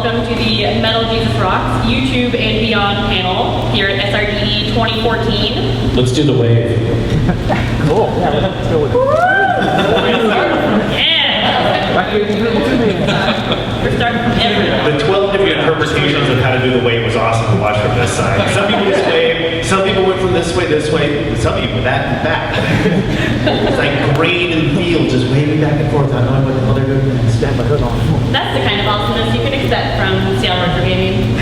welcome to the MetalJesusRocks YouTube and Beyond panel here at SRDD 2014. Let's do the wave. Cool. Yeah, let's go with it. Yeah! We're starting from everywhere. The 12 different interpretations of how to do the wave was awesome to watch from this side. Some people this way, some people went from this way, some people that and back. It's like grain in the field, just waving back and forth, not knowing what the hell they're doing next. Stand my hood on. That's the kind of awesomeness you can expect from Seattle Retro Gaming.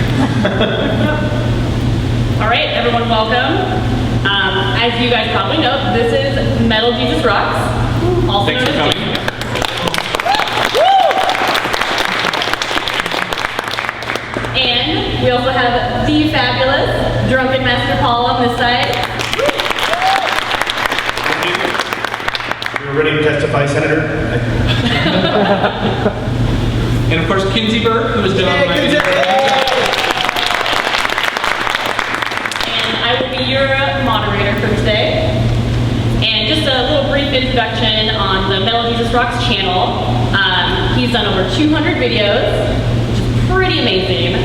All right, everyone, welcome. As you guys probably know, this is MetalJesusRocks. Also Thanks for known as coming. And we also have the fabulous Drunken Master Paul on this side. You're ready to testify, Senator? And of course, Kinsey Burke, who has been on my video. And I will be your moderator for today. And just a little brief introduction on the MetalJesusRocks channel. He's done over 200 videos, which is pretty amazing.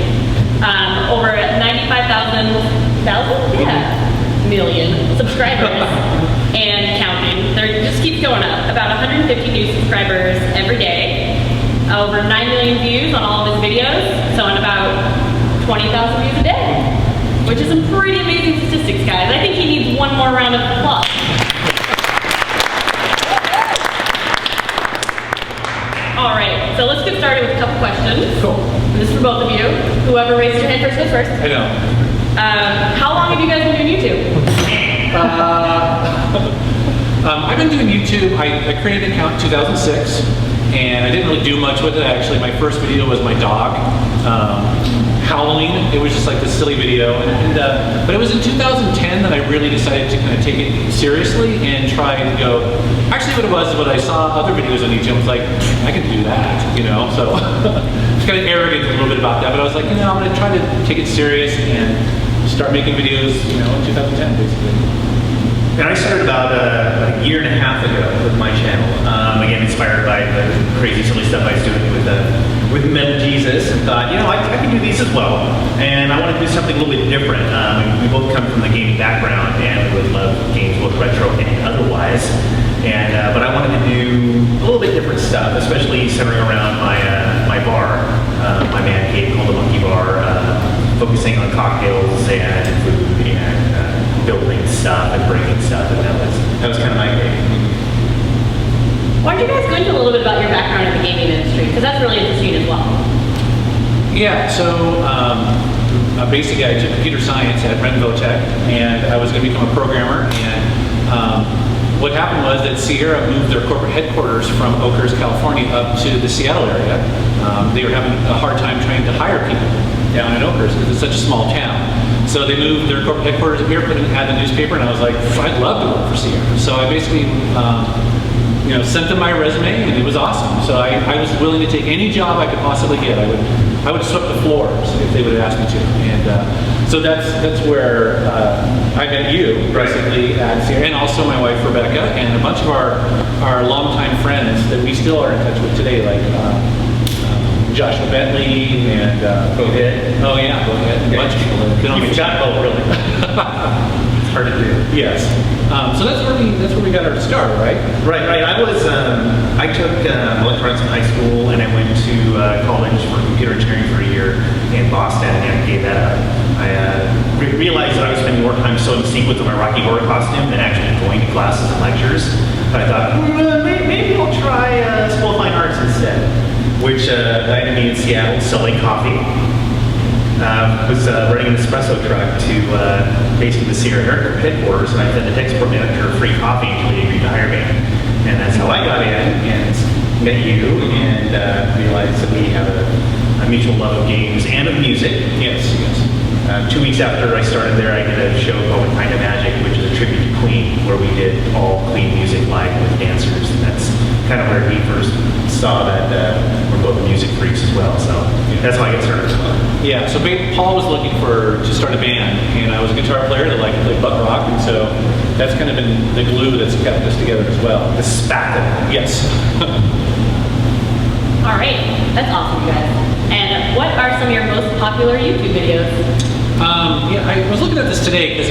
Over 95,000 million subscribers and counting. There just keeps going up. About 150 new subscribers every day. Over 9 million views on all of his videos. So in about 20,000 views a day, which is some pretty amazing statistics, guys. I think he needs one more round of applause. All right, so let's get started with a couple questions. Cool. And this is for both of you. Whoever raises your hand first goes first. I know. How long have you guys been doing YouTube? I've been doing YouTube. I created an account in 2006, and I didn't really do much with it. Actually, my first video was my dog howling. It was just like this silly video, but it was in 2010 that I really decided to kind of take it seriously and try to go. Actually, what it was is when I saw other videos on YouTube, I was like, I can do that, you know. So it's kind of arrogant a little bit about that, but I was like, you know, I'm going to try to take it serious and start making videos, you know, in 2010, basically. And I started about a year and a half ago with my channel. Again, inspired by the crazy, silly stuff I was doing with Metal Jesus, and thought, you know, I can do these as well. And I want to do something a little bit different. We both come from the gaming background, and we would love games, both retro and otherwise. And but I wanted to do a little bit different stuff, especially centering around my bar, my man cave called the Monkey Bar, focusing on cocktails and food and building stuff and breaking stuff, and that was kind of my game. Why don't you guys go into a little bit about your background in the gaming industry? Because that's really interesting as well. Yeah, so basically I took computer science at Renvo Tech, and I was going to become a programmer. And what happened was that Sierra moved their corporate headquarters from Oakers, California, up to the Seattle area. They were having a hard time trying to hire people down in Oakers because it's such a small town. So they moved their corporate headquarters up here, put it in the newspaper, and I was like, I'd love to work for Sierra. So I basically you know, sent them my resume, and it was awesome. So I was willing to take any job I could possibly get. I would sweep the floors if they would have asked me to. And so that's where I met you, basically, at Sierra, and also my wife Rebecca, and a bunch of our longtime friends that we still are in touch with today, like Joshua Bentley and Go ahead. Oh yeah, Go Ahead. A bunch of people that can only You've got both, really. It's hard to do. Yes. So that's where we got our start, right? Right. I took electronics in high school, and I went to college for computer engineering for a year in Boston, and gave that up. I realized that I was spending more time sewing sequins on my Rocky Horror costume than actually going to classes and lectures. But I thought, maybe I'll try School of Fine Arts instead, which guided me in Seattle selling coffee. Was running an espresso truck to basically the Sierra headquarters, and I fed the export manager free coffee until he agreed to hire me. And that's how I got in and met you, and realized that we have a mutual love of games and of music. Yes. 2 weeks after I started there, I did a show called Kind of Magic, which is a tribute to Queen, where we did all Queen music live with dancers, and that's kind of where he first saw that we're both music freaks as well. So that's how I got started. Yeah, so Paul was looking to start a band, and I was a guitar player that liked to play butt rock, and so that's kind of been the glue that's kept us together as well. The spackle. Yes. All right, that's awesome, you guys. And what are popular YouTube videos? Yeah, I was looking at this today because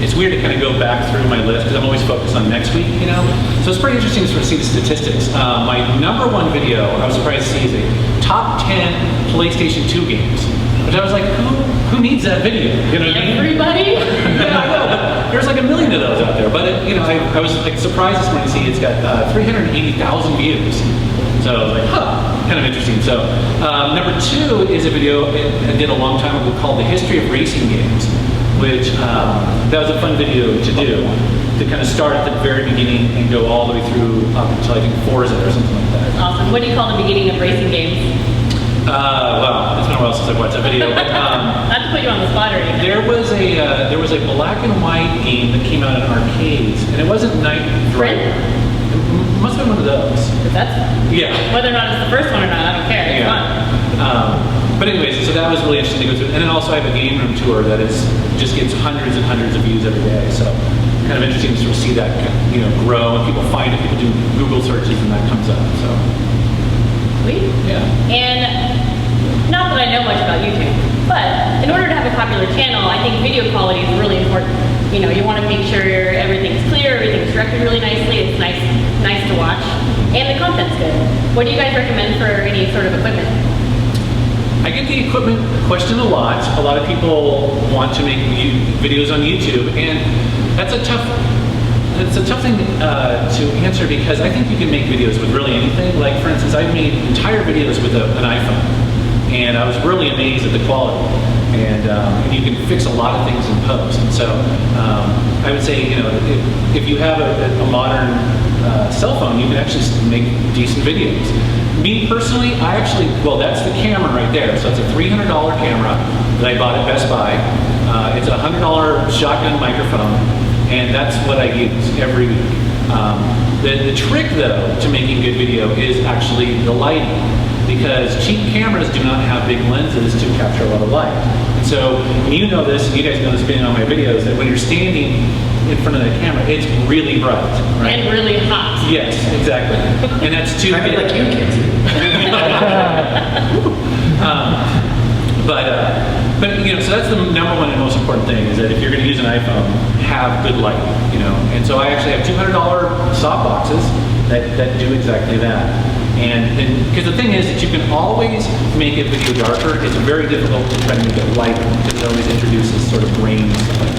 it's weird to kind of go back through my list because I'm always focused on next week, you know? So it's pretty interesting to sort of see the statistics. My #1 video, I was surprised to see, is a top 10 PlayStation 2 games. Which I was like, who needs that video? You know what I mean? Everybody? Yeah, I know, but there's like a million of those out there. But, I was like surprised this morning to see it's got 380,000 views. So I was like, kind of interesting. So #2 is a video I did a long time ago called The History of Racing Games, which that was a fun video to do, to kind of start at the very beginning and go all the way through up until I think Forza or something like that. Awesome. What do you call the beginning of racing games? Well, it's been a while since I've watched that video. But, Not to put you on the spot or anything. there was a black and white game that came out in arcades, and it wasn't Night Driver. It must have been one of those. But that's fun. Yeah. Whether or not it's the first one or not, I don't care. It's fun. But anyways, so that was really interesting to go through. And then also I have a game room tour that just gets hundreds and hundreds of views every day. So kind of interesting to sort of see that grow, and people find it. People do Google searches, and that comes up. So. Sweet. Yeah. And not that I know much about YouTube, but in order to have a popular channel, I think video quality is really important. You want to make sure everything's clear, everything's directed really nicely, it's nice to watch, and the content's good. What do you guys recommend for any sort of equipment? I get the equipment question a lot. A lot of people want to make videos on YouTube, and that's a tough thing to answer because I think you can make videos with really anything. Like, for instance, I've made entire videos with an iPhone, and I was really amazed at the quality. And you can fix a lot of things in post. And so I would say, if you have a modern cell phone, you can actually make decent videos. Me personally, that's the camera right there. So it's a $300 camera that I bought at Best Buy. It's a $100 shotgun microphone. And that's what I use every week. The trick, though, to making good video is actually the lighting, because cheap cameras do not have big lenses to capture a lot of light. And so, you know this, and you guys know this being on my videos, that when you're standing in front of the camera, it's really bright, right? And really hot. Yes, exactly. And that's too I mean, like you kids. So that's the #1 and most important thing, is that if you're going to use an iPhone, have good lighting, And so I actually have $200 soft boxes that do exactly that. And because the thing is that you can always make a video darker. It's very difficult to try to make it lighter because it always introduces sort of grain and stuff like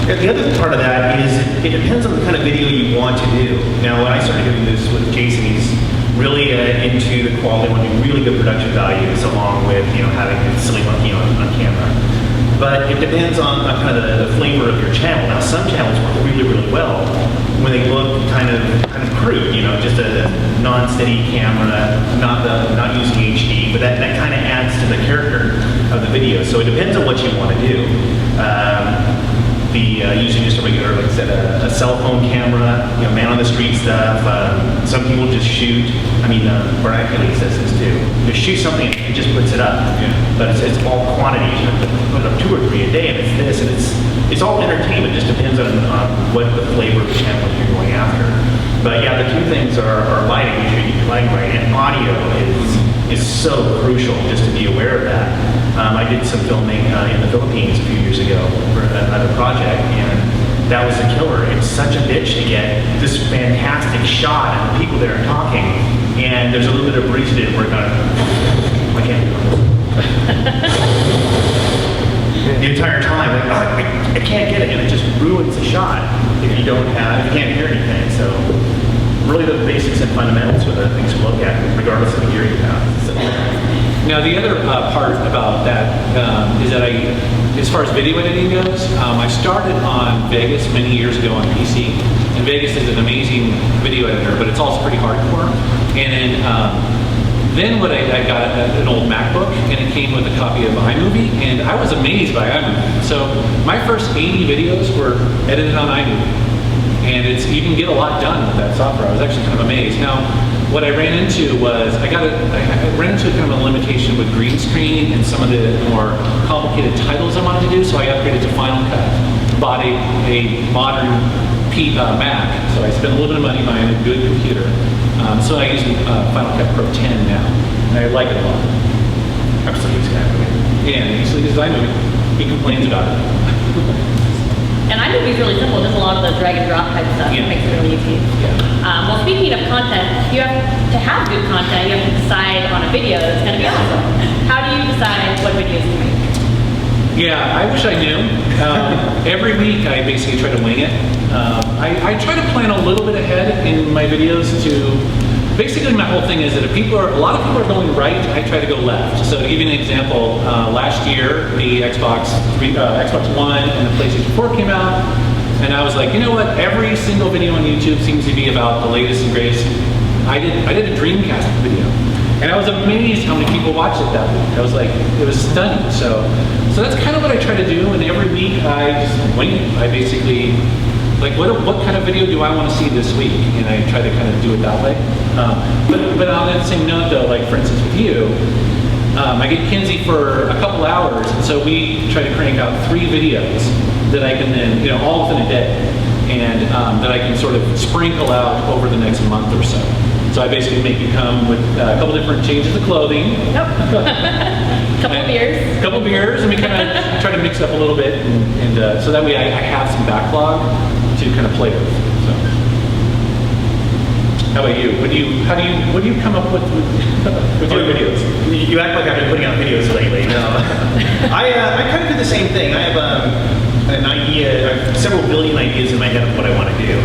that. The other part of that is it depends on the kind of video you want to do. Now, when I started doing this with Jason, he's really into the quality, wanting really good production values, along with having a silly monkey on camera. But it depends on kind of the flavor of your channel. Now, some channels work really, really well when they look kind of crude, just a non-steady camera, not using HD, but that kind of adds to the character of the video. So it depends on what you want to do. Using just a regular, like I said, a cell phone camera, man on the street stuff. Some people just shoot. Brian Kelly says this too. Just shoot something and it just puts it up. Yeah. But it's all quantities. You have to put up 2 or 3 a day, and it's this, and it's all entertainment. It just depends on what the flavor of the channel you're going after. But yeah, the 2 things are lighting. Make sure you get your lighting right, and audio is so crucial. Just to be aware of that. I did some filming in the Philippines a few years ago for another project, and that was a killer. It's such a bitch to get this fantastic shot and the people there are talking, and there's a little bit of breeze in it where I can't do it. The entire time, I can't get it, and it just ruins the shot if you can't hear anything. So really the basics and fundamentals are the things to look at, regardless of the gear you have. So. Now, the other part about that is that as far as video editing goes, I started on Vegas many years ago on PC. And Vegas is an amazing video editor, but it's also pretty hardcore. And then what I got an old MacBook, and it came with a copy of iMovie, and I was amazed by iMovie. So my first 80 videos were edited on iMovie. And you can get a lot done with that software. I was actually kind of amazed. Now, what I ran into was, I ran into kind of a limitation with green screen and some of the more complicated titles I wanted to do, so I upgraded to Final Cut. Bought a modern Mac, so I spent a little bit of money buying a good computer. So I use Final Cut Pro 10 now, and I like it a lot. I'm still using iMovie. Yeah, he usually uses iMovie. He complains about it. And iMovie is really simple, just a lot of the drag and drop type stuff. Yeah. It makes it really easy. Yeah. Well, speaking of content, you have to have good content. You have to decide on a video that's going to be awesome. How do you decide what videos to make? Yeah, I wish I knew. Every week I basically try to wing it. I try to plan a little bit ahead in my videos to, basically my whole thing is that if a lot of people are going right, I try to go left. So to give you an example, last year the Xbox One and the PlayStation 4 came out, and I was like, you know what, every single video on YouTube seems to be about the latest and greatest. I did a Dreamcast video. And I was amazed how many people watched it that week. I was like, it was stunning. So that's kind of what I try to do, and every week I just wing it. I basically, like, what kind of video do I want to see this week? And I try to kind of do it that way. But on that same note though, like for instance with you, I get Kinsey for a couple hours, and so we try to crank out 3 videos that I can then, all within a day, and that I can sort of sprinkle out over the next month or so. So I basically make you come with a couple different changes of clothing. Couple beers. A couple beers, and we kind of try to mix it up a little bit, and so that way I have some backlog to kind of play with. So. How about you? What do you come up with your videos? You act like I've been putting out videos lately. No. I kind of do the same thing. I have an idea, I have several billion ideas in my head of what I want to do.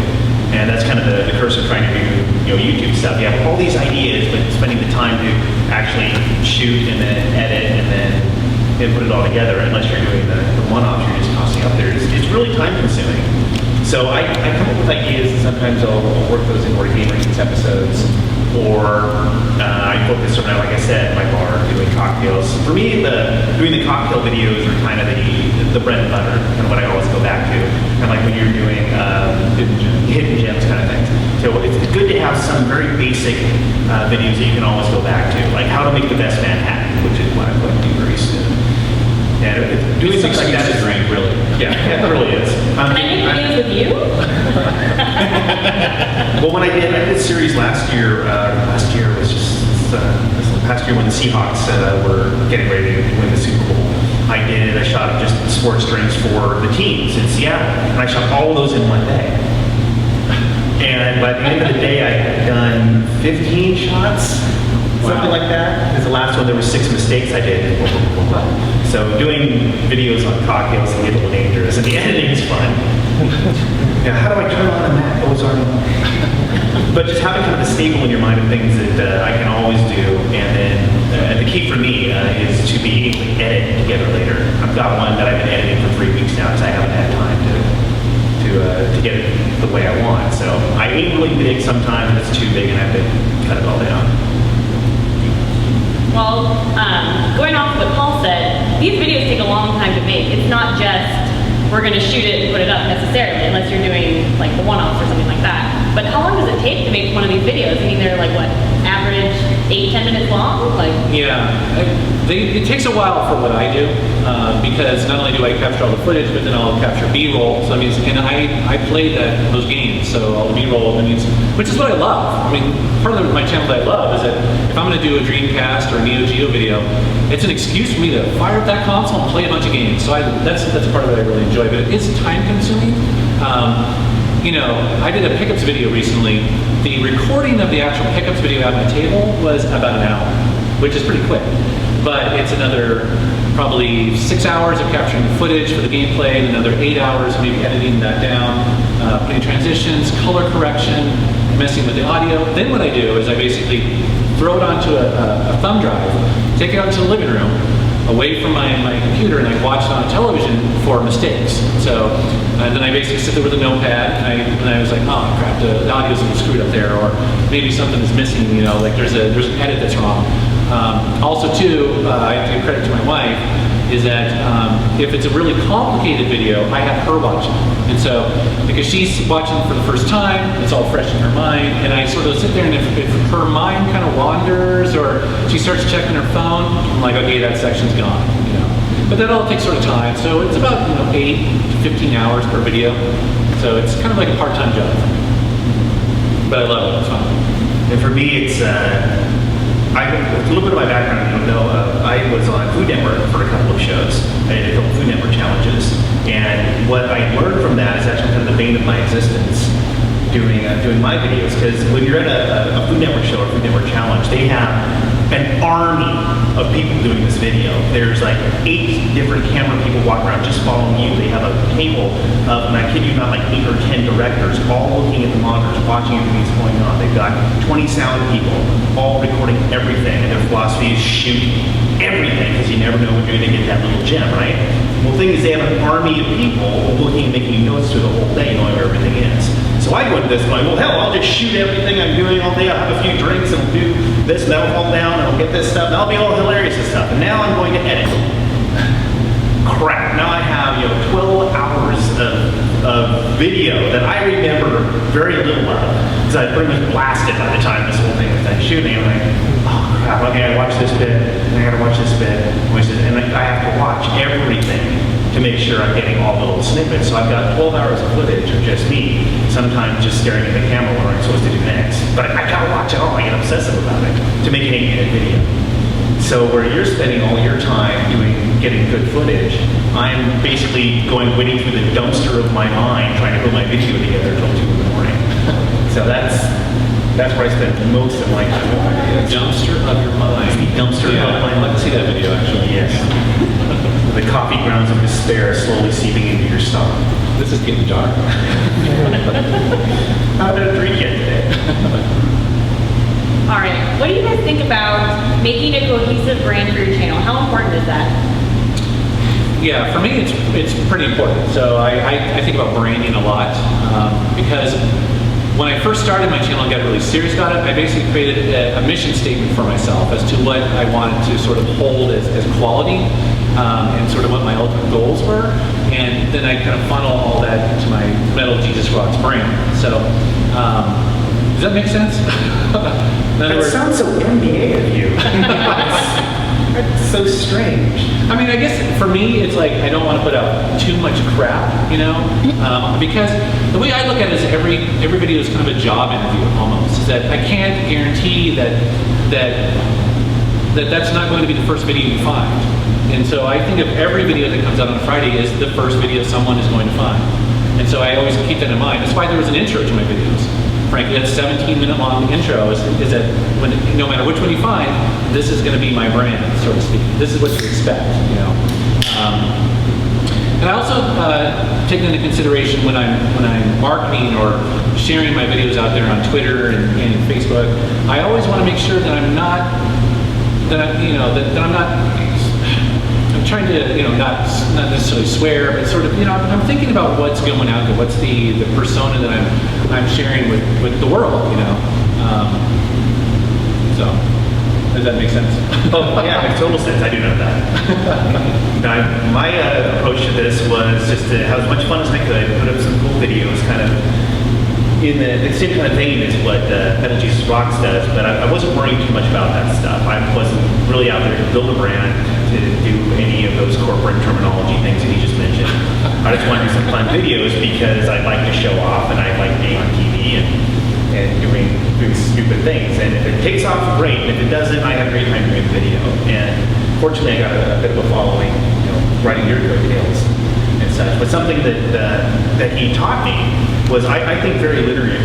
And that's kind of the curse of trying to do YouTube stuff. You have all these ideas, but spending the time to actually shoot and then edit and then put it all together, unless you're doing the one-offs you're just tossing up there, it's really time consuming. So I come up with ideas, and sometimes I'll work those in more Gamer Geeks episodes, or I focus around, like I said, my bar, doing cocktails. For me, doing the cocktail videos are kind of the bread and butter, kind of what I always go back to. Kind of like when you're doing hidden gems kind of things. So it's good to have some very basic videos that you can always go back to, like how to make the best Manhattan, which is what I'm going to do very soon. And doing something like that is drink, really. Yeah, it really is. Can I make videos with you? Well, when I did a series last year was just this past year when the Seahawks were getting ready to win the Super Bowl. I shot just sports drinks for the teams in Seattle, and I shot all of those in one day. And by the end of the day, I had done 15 shots, something like that. Because the last one, there were 6 mistakes I did. So doing videos on cocktails can get a little dangerous, and the editing is fun. Yeah, how do I turn on a Mac? Oh, sorry. But just having kind of a staple in your mind of things that I can always do, and then the key for me is to be able to edit together later. I've got one that I've been editing for 3 weeks now because I haven't had time to get it the way I want. So I aim really big sometimes, and it's too big, and I have to cut it all down. Well, going off what Paul said, these videos take a long time to make. It's not just we're going to shoot it and put it up necessarily, unless you're doing like the one-offs or something like that. But how long does it take to make one of these videos? I mean, they're like what, average 8-10 minutes long? Like Yeah, it takes a while for what I do because not only do I capture all the footage, but then I'll capture B-roll. So that means, and I play those games, so all the B-roll, that means, which is what I love. I mean, part of my channel that I love is that if I'm going to do a Dreamcast or a Neo Geo video, it's an excuse for me to fire up that console and play a bunch of games. So that's a part of it I really enjoy, but it is time consuming. I did a pickups video recently. The recording of the actual pickups video at my table was about an hour, which is pretty quick. But it's another probably 6 hours of capturing the footage for the gameplay, and another 8 hours maybe editing that down, putting transitions, color correction, messing with the audio. Then what I do is I basically throw it onto a thumb drive, take it out to the living room, away from my computer, and I watch it on television for mistakes. So then I basically sit there with a notepad, and I was like, oh crap, the audio's a little screwed up there, or maybe something is missing, like there's an edit that's wrong. Also too, I have to give credit to my wife, is that if it's a really complicated video, I have her watch it. And so, because she's watching it for the first time, it's all fresh in her mind, and I sort of sit there, and if her mind kind of wanders, or she starts checking her phone, I'm like, okay, that section's gone, But that all takes sort of time, so it's about 8 to 15 hours per video. So it's kind of like a part-time job. But I love it, it's fun. And for me, it's a little bit of my background, you don't know, I was on Food Network for a couple of shows. I did a couple Food Network challenges. And what I learned from that is actually kind of the bane of my existence doing my videos. Because when you're at a Food Network show or Food Network challenge, they have an army of people doing this video. There's like 8 different camera people walking around just following you. They have a table of, and I kid you not, like 8 or 10 directors all looking at the monitors, watching everything that's going on. They've got 20 sound people all recording everything, and their philosophy is shoot everything, because you never know when you're going to get that little gem, right? Well, the thing is, they have an army of people looking and making notes through the whole day, knowing where everything is. So I go into this going, well, hell, I'll just shoot everything I'm doing all day. I'll have a few drinks and I'll do this and that'll fall down and I'll get this stuff and I'll be all hilarious and stuff. And now I'm going to edit. Crap, now I have 12 hours of video that I remember very little of, because I pretty much blasted by the time this whole thing was done shooting. I'm like, oh crap, okay, I watched this bit, and I gotta watch this bit, and I have to watch everything to make sure I'm getting all the little snippets. So I've got 12 hours of footage of just me, sometimes just staring at the camera what I'm supposed to do next. But I gotta watch it all, I get obsessive about it to make an 8-minute video. So where you're spending all your time getting good footage, I'm basically waiting through the dumpster of my mind, trying to put my video together until 2 in the morning. So that's where I spend most of my time. The dumpster of your mind. The dumpster of my mind. I'd like to see that video, actually. Yes. The coffee grounds of despair slowly seeping into your stomach. This is getting dark. I haven't had a drink yet today. All right, what do you guys think about making a cohesive brand for your channel? How important is that? Yeah, for me, it's pretty important. So I think about branding a lot, because when I first started my channel and got really serious about it, I basically created a mission statement for myself as to what I wanted to sort of hold as quality, and sort of what my ultimate goals were. And then I kind of funnel all that into my MetalJesusRocks brand. So, does that make sense? That sounds so NBA of you. That's so strange. I mean, I guess for me, it's like I don't want to put out too much crap, because the way I look at it is every video is kind of a job interview almost. Is that I can't guarantee that's not going to be the first video you find. And so I think of every video that comes out on Friday is the first video someone is going to find. And so I always keep that in mind. That's why there was an intro to my videos. Frankly, that 17-minute long intro is that no matter which one you find, this is going to be my brand, so to speak. This is what you expect, And I also take into consideration when I'm marketing or sharing my videos out there on Twitter and Facebook. I always want to make sure that I'm trying to, not necessarily swear, but sort of, I'm thinking about what's going out there, what's the persona that I'm sharing with the world, So, does that make sense? Oh, yeah, it makes total sense. I do know that. My approach to this was just to have as much fun as I could, put up some cool videos, kind of in the same kind of vein as what MetalJesusRocks does, but I wasn't worrying too much about that stuff. I wasn't really out there to build a brand, to do any of those corporate terminology things that he just mentioned. I just wanted to do some fun videos because I like to show off and I like being on TV and doing stupid things. And if it takes off, great. And if it doesn't, I have a great time doing the video. And fortunately, I got a bit of a following, writing your tales and such. But something that he taught me was I think very linearly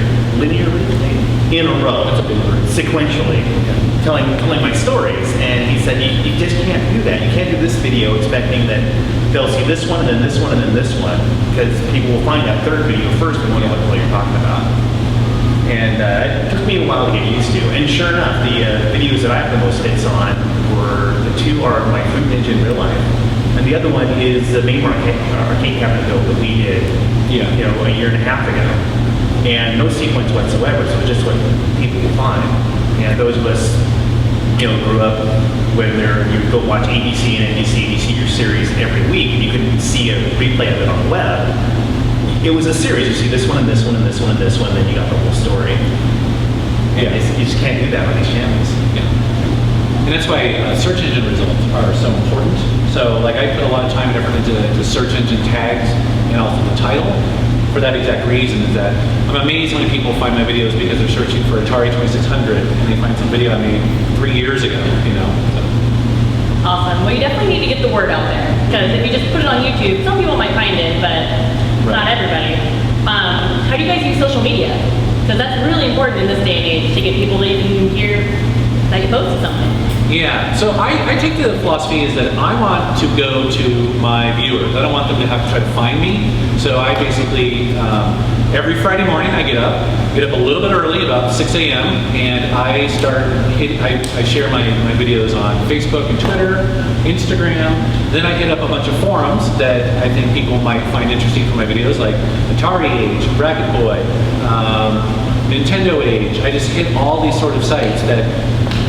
in a row. That's a big word. Sequentially, telling my stories. And he said, you just can't do that. You can't do this video expecting that they'll see this one and then this one and then this one, because people will find that third video first and wonder what the hell you're talking about. And it took me a while to get used to. And sure enough, the videos that I have the most hits on the 2 are my Food Ninja in real life. And the other one is the main arcade cabinet build that we did, a year and a half ago. And no sequence whatsoever, so just what people will find. And those of us, grew up when you would go watch ABC and NBC your series every week, and you couldn't see a replay of it on the web. It was a series. You see this one and this one and this one and this one, and then you got the whole story. And you just can't do that on these channels. Yeah. And that's why search engine results are so important. So, I put a lot of time and effort into search engine tags and also the title. for that exact reason, is that I'm amazed how many people find my videos because they're searching for Atari 2600 and they find some video I made 3 years ago, you know. So. Awesome. Well, you definitely need to get the word out there, because if you just put it on YouTube, some people might find it, but not everybody. How do you guys use social media? Because that's really important in this day and age to get people to even hear that you posted something. Yeah, so I take the philosophy is that I want to go to my viewers. I don't want them to have to try to find me. So I basically, every Friday morning I get up a little bit early, about 6 a.m., and I share my videos on Facebook and Twitter, Instagram. Then I hit up a bunch of forums that I think people might find interesting for my videos, like Atari Age, Bracket Boy, Nintendo Age. I just hit all these sort of sites that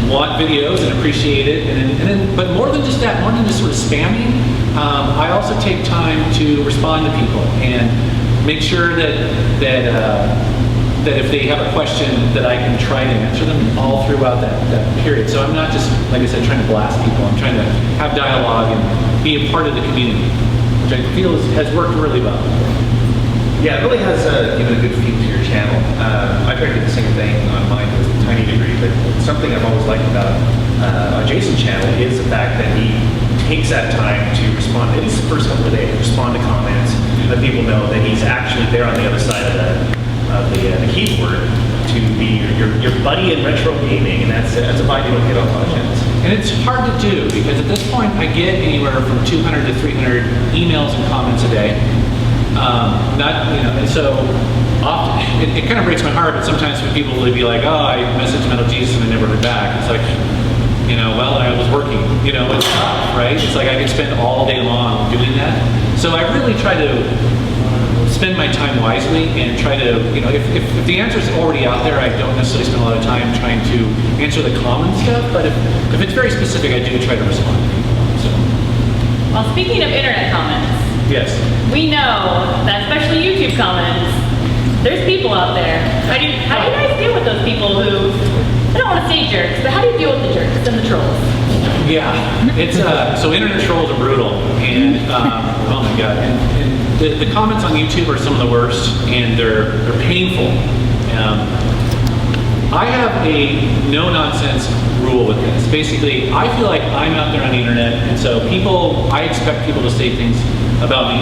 want videos and appreciate it, and then, but more than just that, more than just sort of spamming, I also take time to respond to people and make sure that if they have a question, that I can try to answer them all throughout that period. So I'm not just, like I said, trying to blast people. I'm trying to have dialogue and be a part of the community, which I feel has worked really well. Yeah, it really has given a good feel to your channel. I tried to do the same thing on mine to a tiny degree, but something I've always liked about on Jason's channel is the fact that he takes that time to respond, at least the first couple of days, respond to comments, let people know that he's actually there on the other side of the keyboard to be your buddy in retro gaming, and that's a vibe you don't get on a lot of channels. And it's hard to do, because at this point I get anywhere from 200 to 300 emails and comments a day. And so often, it kind of breaks my heart, but sometimes when people will be like, oh, I messaged MetalJesus and I never heard back. It's like, well, I was working, it's tough, right? It's like I could spend all day long doing that. So I really try to spend my time wisely and try to, if the answer is already out there, I don't necessarily spend a lot of time trying to answer the common stuff, but if it's very specific, I do try to respond to people. So. Well, speaking of internet comments, yes. We know that especially YouTube comments, there's people out there. How do you guys deal with those people who, I don't want to say jerks, but how do you deal with the jerks and the trolls? Yeah, it's so internet trolls are brutal, and oh my god, and the comments on YouTube are some of the worst, and they're painful. I have a no-nonsense rule with this. Basically, I feel like I'm out there on the internet, and so I expect people to say things about me,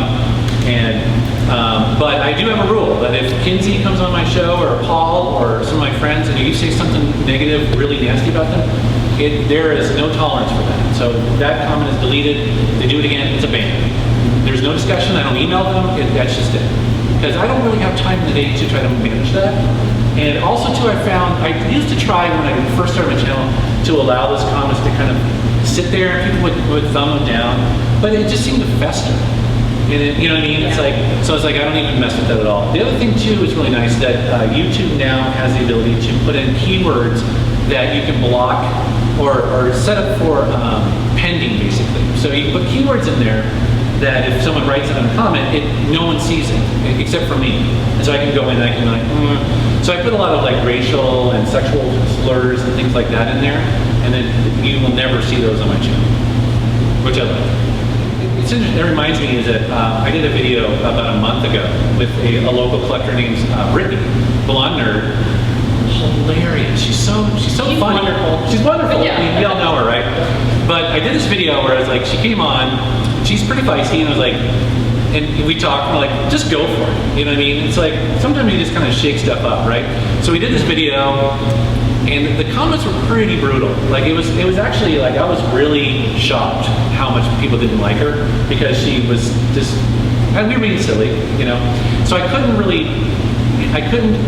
but I do have a rule that if Kinsey comes on my show, or Paul, or some of my friends, and you say something negative, really nasty about them, there is no tolerance for that. So that comment is deleted. If they do it again, it's a ban. There's no discussion. I don't email them. That's just it. Because I don't really have time in the day to try to manage that. And also, too, I used to try when I first started my channel to allow those comments to kind of sit there, and people would thumb them down, but it just seemed to fester. And you know what I mean? It's like, so it's like I don't even mess with that at all. The other thing too is really nice that YouTube now has the ability to put in keywords that you can block or set up for pending, basically. So you put keywords in there that if someone writes it in a comment, no one sees it except for me. And so I can go in and I can be like, So I put a lot of like racial and sexual slurs and things like that in there, and then you will never see those on my channel, which I like. It's interesting, that reminds me is that I did a video about a month ago with a local collector named Brittany, blonde nerd. Hilarious. She's so funny. Wonderful. She's wonderful. Yeah. I mean, we all know her, right? But I did this video where I was like, she came on, she's pretty feisty, and I was like, and we talked, and we're like, just go for it. You know what I mean? It's like, sometimes you just kind of shake stuff up, right? So we did this video, and the comments were pretty brutal. Like it was actually like, I was really shocked how much people didn't like her, because she was just, and we were being silly, you know? So I couldn't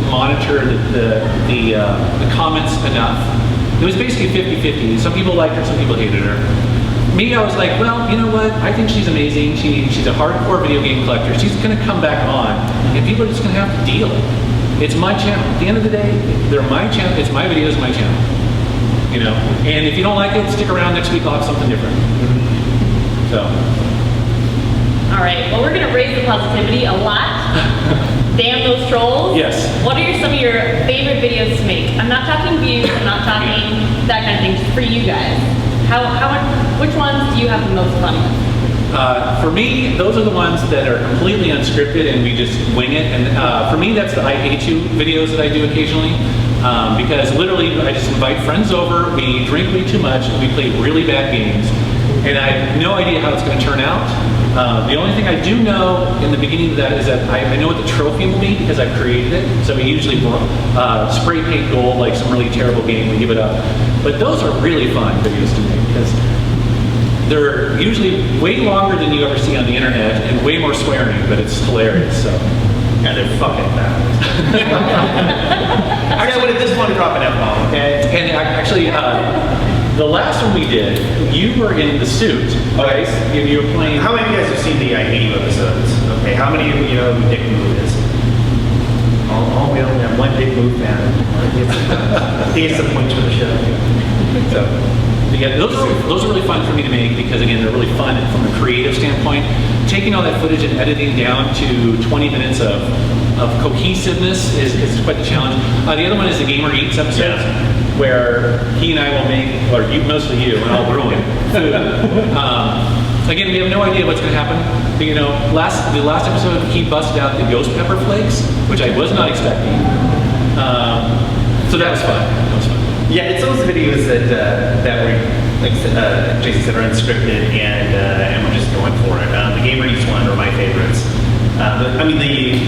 monitor the comments enough. It was basically 50-50. Some people liked her, some people hated her. Me, I was like, well, you know what? I think she's amazing. She's a hardcore video game collector. She's gonna come back on, and people are just gonna have to deal with it. It's my channel. At the end of the day, they're my channel. It's my videos, my channel. You know? And if you don't like it, stick around next week, I'll have something different. So. All right, well, we're gonna raise the positivity a lot. Damn those trolls. Yes. What are some of your favorite videos to make? I'm not talking views, I'm not talking that kind of thing, just for you guys. Which ones do you have the most fun with? For me, those are the ones that are completely unscripted and we just wing it. And for me, that's the I Hate You videos that I do occasionally. Because literally, I just invite friends over, we drink way too much, and we play really bad games. And I have no idea how it's going to turn out. The only thing I do know in the beginning of that is that I know what the trophy will be because I've created it. So we usually spray paint gold, like some really terrible game, we give it up. But those are really fun videos to make because they're usually way longer than you ever see on the internet and way more swearing, but it's hilarious. So. And they're fucking bad. Actually, at this point, drop an F-bomb, okay? And actually, the last one we did, you were in the suit. Okay. You were playing. How many of you guys have seen the I Hate You episodes? Okay, how many of you know who Dick Move is? Oh, we only have one Dick Move fan. He gets the points for the show. So. Yeah, those are really fun for me to make because again, they're really fun from a creative standpoint. Taking all that footage and editing down to 20 minutes of cohesiveness is quite the challenge. The other one is the Gamer Eats episode, where he and I will make, or mostly you, and I'll ruin food. Again, we have no idea what's going to happen. You know, the last episode, he busted out the ghost pepper flakes, which I was not expecting. So that was fun. That was fun. Yeah, it's those videos that were, like Jason said, are unscripted and we're just going for it. The Gamer Eats one are my favorites. I mean, the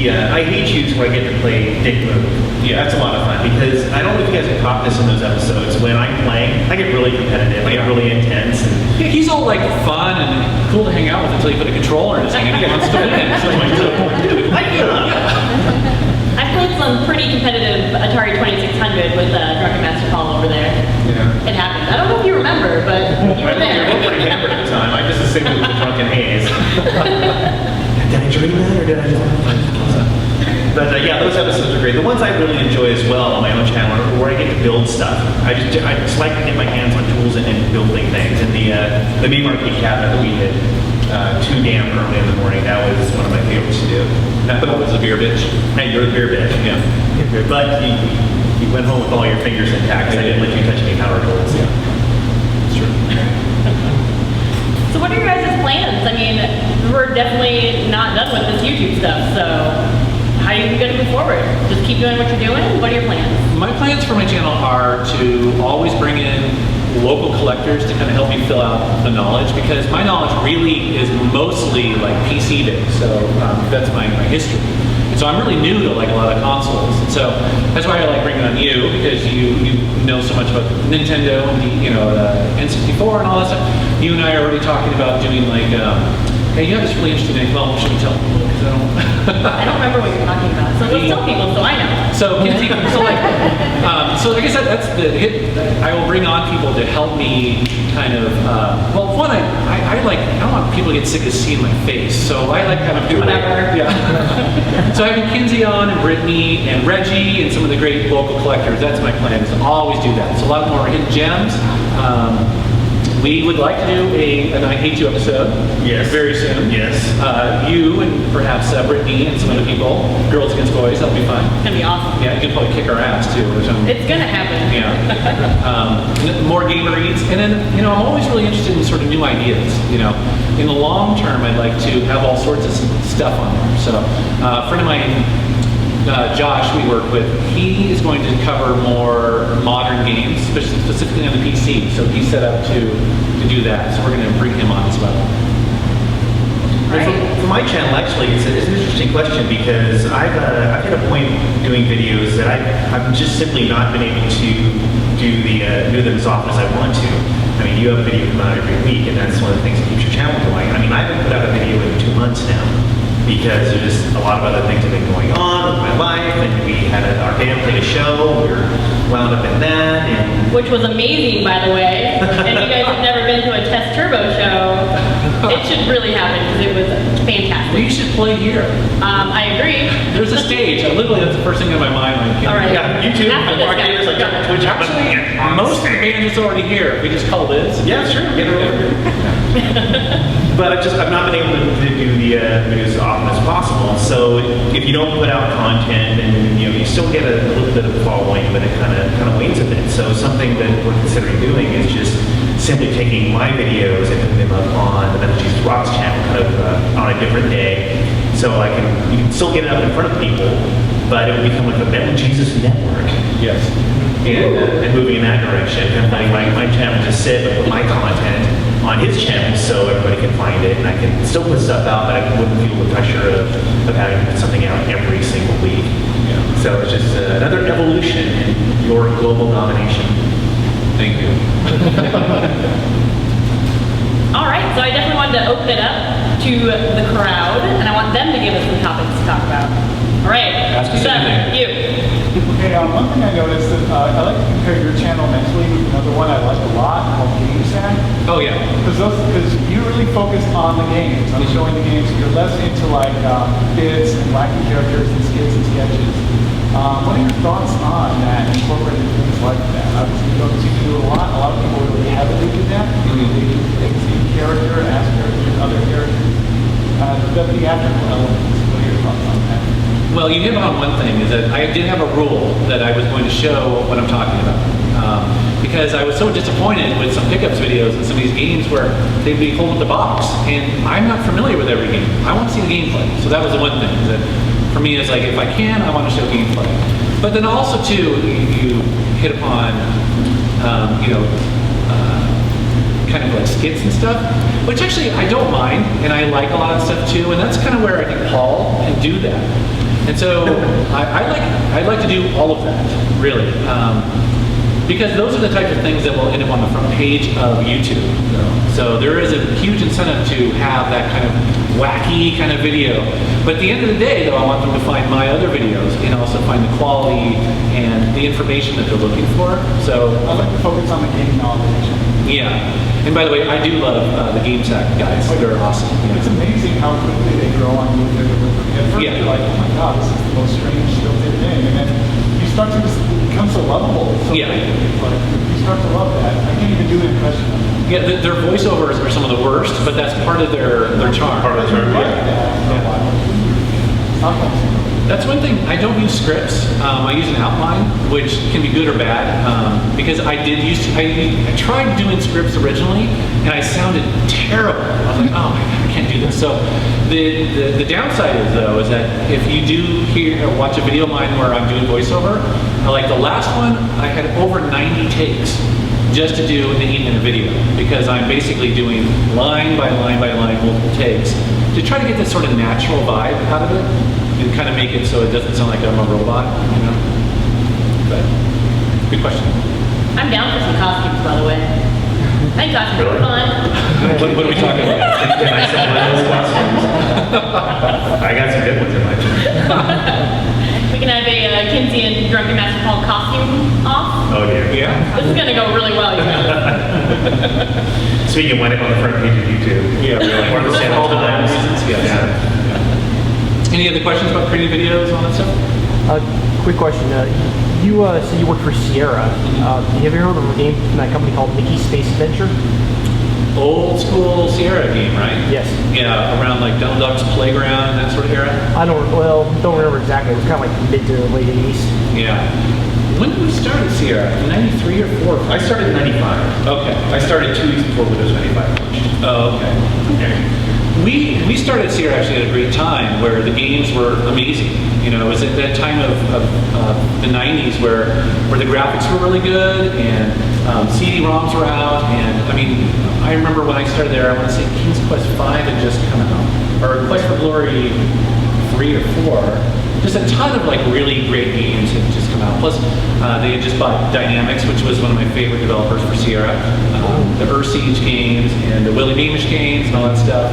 I Hate You's where I get to play Dick Move. Yeah, that's a lot of fun because I don't know if you guys have caught this in those episodes. When I'm playing, I get really competitive. I get really intense. And yeah, he's all like fun and cool to hang out with until you put a controller in his hand and he wants to win. So I'm like, dude, I I played some pretty competitive Atari 2600 with Drunken Master Paul over there. Yeah. It happened. I don't know if you remember, but you were there. I don't pretty hammered at the time. I just assumed it was a drunken haze. Did I dream that or did I just... But yeah, those episodes are great. The ones I really enjoy as well on my own channel are where I get to build stuff. I just like to get my hands on tools and building things. And the main arcade cabinet that we did too damn early in the morning, that was one of my favorites to do. That was a beer bitch. Hey, you're a beer bitch. Yeah. But you went home with all your fingers intact. I didn't let you touch any power tools. Yeah. It's true. So what are your guys' plans? I mean, we're definitely not done with this YouTube stuff, so how are you going to move forward? Just keep doing what you're doing? What are your plans? My plans for my channel are to always bring in local collectors to kind of help me fill out the knowledge because my knowledge really is mostly like PC based, so that's my history. And so I'm really new to like a lot of consoles, and so that's why I like bringing on you because you know so much about Nintendo and the N64 and all that stuff. You and I are already talking about doing like, hey, you have this really interesting thing. Well, should we tell people? Because I don't. I don't remember what you're talking about, so let's tell people so I know. So I guess that's the hit. I will bring on people to help me kind of. Well, one, I don't want people to get sick of seeing my face, so I like kind of doing whatever. Yeah. So having Kinsey on and Brittany and Reggie and some of the great local collectors. That's my plan. Is to always do that. So a lot more hidden gems. We would like to do an I Hate You episode. Yes. Very soon. Yes. You and perhaps Brittany and some other people. Girls Against Boys. That'll be fun. It's going to be awesome. Yeah, you can probably kick our ass too or something. It's going to happen. Yeah. More Gamer Eats. And then, I'm always really interested in sort of new ideas. In the long term, I'd like to have all sorts of stuff on there. So a friend of mine, Josh, we work with, he is going to cover more modern games, specifically on the PC. So he's set up to do that. So we're going to bring him on as well. Right. For my channel, actually, it's an interesting question because I've hit a point doing videos that I've just simply not been able to do them as often as I want to. I mean, you have a video come out every week, and that's one of the things that keeps your channel going. I mean, I haven't put out a video in 2 months now because there's just a lot of other things have been going on with my life, and we had our band played a show, we were wound up in that, and Which was amazing, by the way. And you guys have never been to a Test Turbo show. It should really happen because it was fantastic. Well, you should play here. I agree. There's a stage. Literally, that's the first thing in my mind when I came. All right. yeah, YouTube, After this, arcade, guys. like Twitch, Actually, most of the band is already here. We just call Liz. yeah, sure, get her over. But I've not been able to do the videos as often as possible. So if you don't put out content, and you still get a little bit of following, but it kind of wanes a bit. So something that we're considering doing is just simply taking my videos and putting them up on the MetalJesusRocks channel kind of on a different day. So you can still get it up in front of people, but it would become like the Metal Jesus Network. Yes. And moving in that direction, and letting my channel just sit and put my content on his channel so everybody can find it, and I can still put stuff out, but I wouldn't feel the pressure of having to put something out every single week. Yeah. So it's just another evolution in your global domination. Thank you. All right, so I definitely wanted to open it up to the crowd, and I want them to give us some topics to talk about. All right, Ask us Seth, anything. you. Okay, one thing I noticed is I like to compare your channel mentally with another one I like a lot called GameSack. Oh yeah. Because you really focus on the games, on showing the games. You're less into like bits and wacky characters and skits and sketches. What are your thoughts on that, incorporating things like that? Obviously, you don't seem to do a lot. A lot of people really heavily do that. They do things in character, as characters, other characters. The theatrical elements. What are your thoughts on that? Well, you hit on one thing, is that I did have a rule that I was going to show what I'm talking about. Because I was so disappointed with some pickups videos and some of these games where they'd be holding the box, and I'm not familiar with every game. I want to see the gameplay. So that was the one thing, is that for me, it's like, if I can, I want to show gameplay. But then also, too, you hit upon, kind of like skits and stuff, which actually I don't mind, and I like a lot of stuff, too, and that's kind of where I think Paul can do that. And so I like to do all of that, really, because those are the types of things that will end up on the front page of YouTube. So there is a huge incentive to have that kind of wacky kind of video. But at the end of the day, though, I want them to find my other videos and also find the quality and the information that they're looking for. So I like to focus on the game knowledge. yeah. And by the way, I do love the GameSack guys. They're awesome. It's amazing how quickly they grow on you with their delivery. At first, Yeah. you're like, oh my god, this is the most strange, stilted thing. And then you start to just become so lovable. So Yeah. it's like, you start to love that. I can't even do an impression of them. Yeah, their voiceovers are some of the worst, but that's part of their charm. Part of the charm, Like yeah. that for a while. It's not like That's one thing. I don't use scripts. I use an outline, which can be good or bad. Because I tried doing scripts originally, and I sounded terrible. I was like, oh my god, I can't do this. So the downside is, though, is that if you do hear or watch a video of mine where I'm doing voiceover, like the last one, I had over 90 takes just to do an 8-minute video, because I'm basically doing line by line by line, multiple takes, to try to get this sort of natural vibe out of it, and kind of make it so it doesn't sound like I'm a robot, you know? But, good question. I'm down for some costumes, by the way. I think costumes are fun. What are we talking about? Can I sell one of those costumes? I got some good ones in my channel. We can have a Kinsey and Drunken Master Paul costume off. Oh dear. Yeah? This is going to go really well, you guys. Speaking of winding up on the front page of YouTube. Yeah, really. Or the For Channel all the Times. reasons, yes. Yeah. Any other questions about creating videos, all that stuff? Quick question. You said you worked for Sierra. Have you ever heard of a game from that company called Mickey's Space Adventure? Old school Sierra game, right? Yes. Yeah, around like Donald Duck's Playground and that sort of era. Don't remember exactly. It was kind of like mid to late 80s. Yeah. When did we start at Sierra? 93 or 4? I started in 95. Okay. I started 2 weeks before Windows 95 launched. Oh, okay. We started Sierra actually at a great time where the games were amazing. You know, it was at that time of the 90s where the graphics were really good and CD-ROMs were out. And I mean, I remember when I started there, I want to say King's Quest V had just come out, or Quest for Glory 3 or 4. Just a ton of like really great games had just come out. Plus, they had just bought Dynamics, which was one of my favorite developers for Sierra. The Earth Siege games and the Willy Beamish games and all that stuff.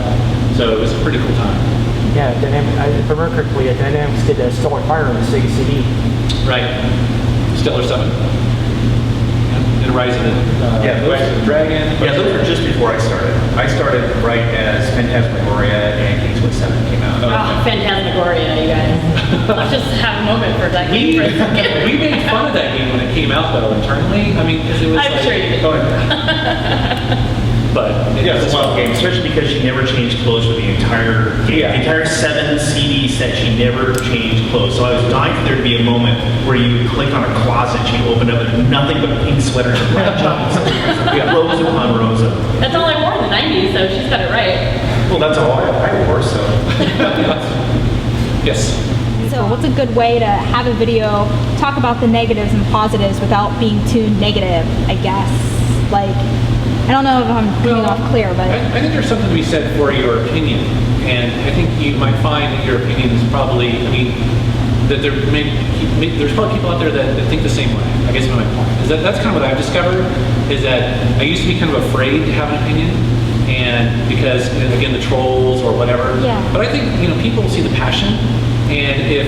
So it was a pretty cool time. Yeah, if I remember correctly, Dynamics did Stellar Fire on the Sega CD. Right. Stellar 7. And Rise of the Rise of the Dragon. Yeah, those were just before I started. I started right as Phantasmagoria and King's Quest 7 came out. Oh, Phantasmagoria, you guys. Let's just have a moment for that game for a second. We made fun of that game when it came out, though, internally. I mean, because it was I'm like, sure you did. But Yeah, it's a wild game, especially because she never changed clothes for the entire game. Yeah. The entire 7 CD set, she never changed clothes. So I was dying for there to be a moment where you would click on a closet, she'd open up and nothing but pink sweaters and black jeans. Rows upon rows so she's got it right. Well, that's all I wore, so. Yes. So what's a good way to have a video talk about the negatives and positives without being too negative, I guess? Like, I don't know if I'm coming off clear, but... I think there's something to be said for your opinion. And I think you might find that your opinion is probably, I mean, that there's probably people out there that think the same way. I guess my point is that's kind of what I've discovered, is that I used to be kind of afraid to have an opinion. And because, again, the trolls or whatever. Yeah. But I think, people see the passion. And if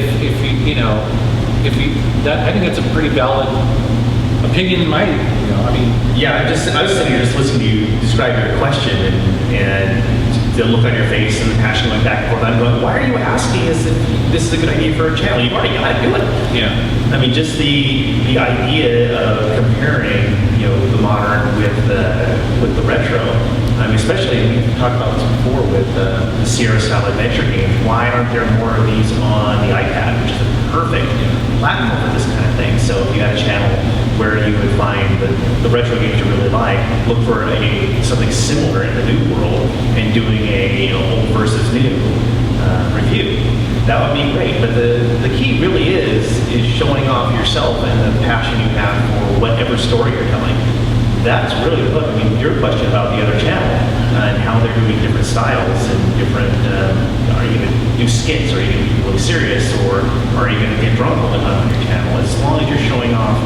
I think that's a pretty valid opinion in my, I mean. Yeah, I was sitting here just listening to you describe your question and the look on your face and the passion went back and forth. I'm going, why are you asking as if this is a good idea for a channel? You've already got to do it. Yeah. I mean, just the idea of comparing, the modern with the retro. I mean, especially, we talked about this before with the Sierra-style adventure games. Why aren't there more of these on the iPad, which is a perfect platform for this kind of thing? So if you had a channel where you would find the retro games you really like, look for something similar in the new world and doing a old versus new review. That would be great. But the key really is showing off yourself and the passion you have for whatever story you're telling. That's really what, your question about the other channel and how they're doing different styles and different, are you going to do skits, or are you going to be really serious, or are you going to get drunk all the time on your channel? As long as you're showing off,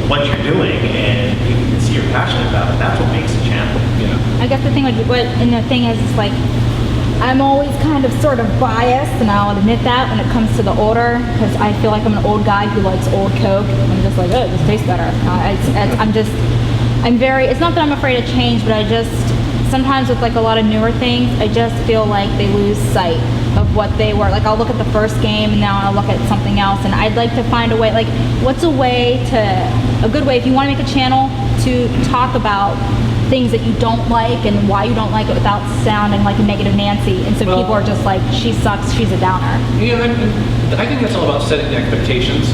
what you're doing and people can see you're passionate about it, that's what makes a channel. I guess the thing and the thing is, it's like, I'm always kind of sort of biased, and I'll admit that when it comes to the older, because I feel like I'm an old guy who likes old Coke. I'm just like, oh, it just tastes better. I'm very, it's not that I'm afraid of change, but I just, sometimes with like a lot of newer things, I just feel like they lose sight of what they were. Like, I'll look at the first game and now I'll look at something else, and I'd like to find a way, like, what's a good way, if you want to make a channel, to talk about things that you don't like and why you don't like it without sounding like a negative Nancy, and so people are just like, she sucks, she's a downer. Yeah, I think that's all about setting the expectations.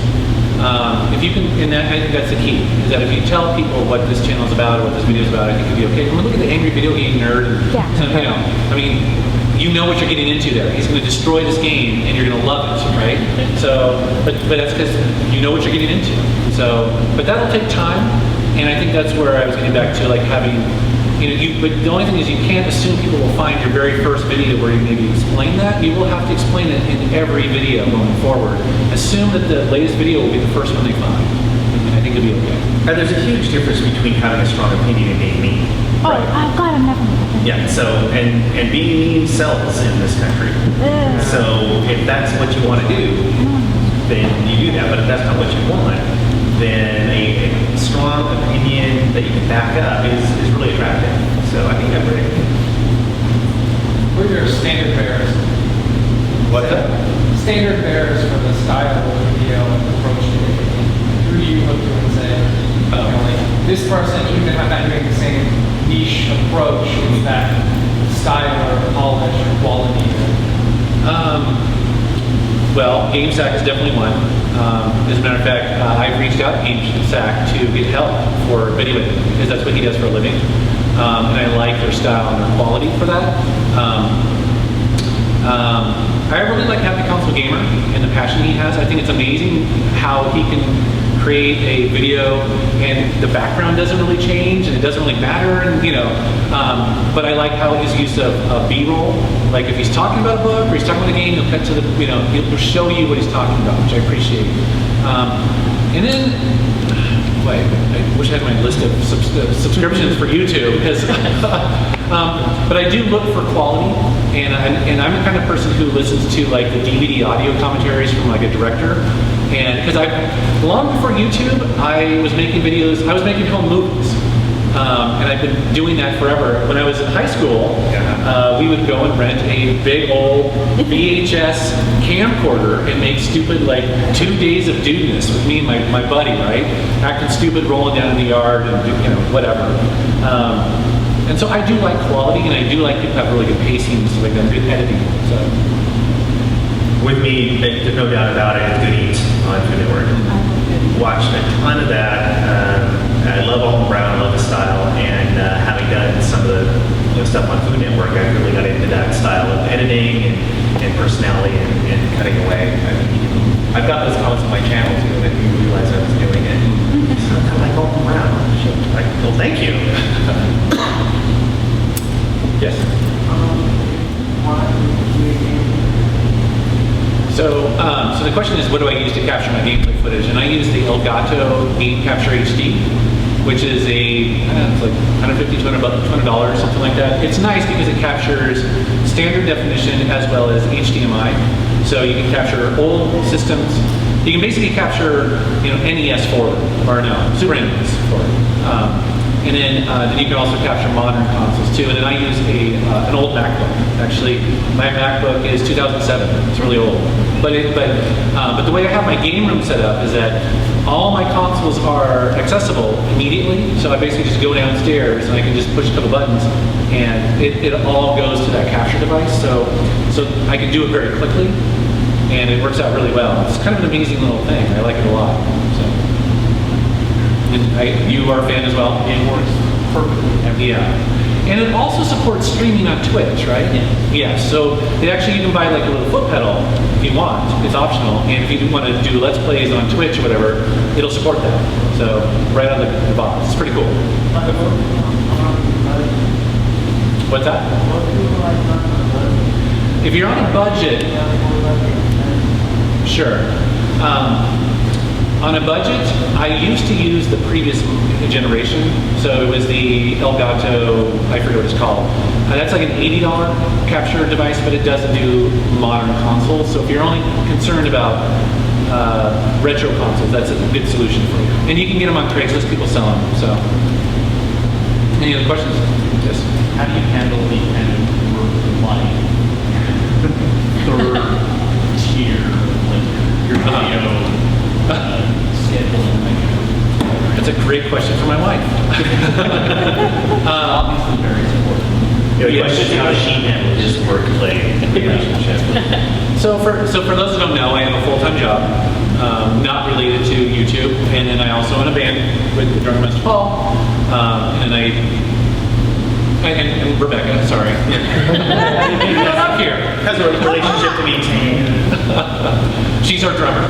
If you can, and I think that's the key, is that if you tell people what this channel is about or what this video is about, I think it'll be okay. I mean, look at the angry video game nerd. Yeah. I mean, you know what you're getting into there. He's going to destroy this game, and you're going to love it, right? So, but that's because you know what you're getting into. So, but that'll take time, and I think that's where I was getting back to, like, having, but the only thing is you can't assume people will find your very first video where you maybe explain that. You will have to explain it in every video going forward. Assume that the latest video will be the first one they find, and I think it'll be okay. And there's a huge difference between having a strong opinion and being mean. Oh, right? God, I'm never mean. Yeah, so, and being mean sells in this country. So if that's what you want to do, then you do that. But if that's not what you want, then a strong opinion that you can back up is really attractive. So I think that's great. What are your standard bearers? What's that? Standard bearers for the style of the video and the approach to it. Who do you look to and say, like, this person, even if I'm not doing the same niche approach, is that style or polish or quality? Well, GameSack is definitely one. As a matter of fact, I've reached out to GameSack to get help for video editing, because that's what he does for a living. And I like their style and their quality for that. I really like Happy Console Gamer and the passion he has. I think it's amazing how he can create a video and the background doesn't really change and it doesn't really matter, and but I like how his use of B-roll, like if he's talking about a book or he's talking about a game, he'll cut to the, he'll show you what he's talking about, which I appreciate. And then, wait, I wish I had my list of subscriptions for YouTube, because, but I do look for quality, and I'm the kind of person who listens to like the DVD audio commentaries from like a director. And because long before YouTube, I was making videos, I was making home movies. And I've been doing that forever. When I was in high school, we would go and rent a big old VHS camcorder and make stupid, like, 2 days of dudeness with me and my buddy, right? Acting stupid, rolling down in the yard, and whatever. And so I do like quality, and I do like people who have really good pacing and stuff like that, good editing. So. With me, there's no doubt about it, Good Eat on Food Network. Watched a ton of that. I love Alton Brown, I love his style, and having done some of the stuff on Food Network, Yes. So the question is, what do I use to capture my gameplay footage? And I use the Elgato Game Capture HD, which is it's like $150, $200, something like that. It's nice because it captures standard definition as well as HDMI. So you can capture old systems. You can basically capture, NES forward, or no, Super NES forward. And then you can also capture modern consoles too. And then I use an old MacBook. Actually, my MacBook is 2007. It's really old. But the way I have my game room set up is that all my consoles are accessible immediately. So I basically just go downstairs and I can just push a couple buttons, and it all goes to that capture device. So I can do it very quickly, and it works out really well. It's kind of an amazing little thing. I like it a lot. So. And you are a fan as well? It works perfectly. Yeah. And it also supports streaming on Twitch, right? Yeah. So you can buy like a little foot pedal if you want. It's optional. And if you want to do Let's Plays on Twitch or whatever, it'll support that. So right on the box. It's pretty cool. What's that? If you're on a budget, sure. On a budget, I used to use the previous generation. So it was the Elgato, I forget what it's called. That's like an $80 capture device, but it doesn't do modern consoles. So if you're only concerned about retro consoles, that's a good solution for you. And you can get them on Craigslist, people sell them. So, any other questions? Yes? How do you handle the kind of third tier, like your video? That's a great question for my wife. Obviously very important. The question is, how does she handle his work-play relationship? So for those that don't know, I have a full-time job, not related to YouTube, and then I also own a band with the drummer Mr. Paul, and Rebecca, sorry. Not up here. Has a relationship to maintain. She's our drummer.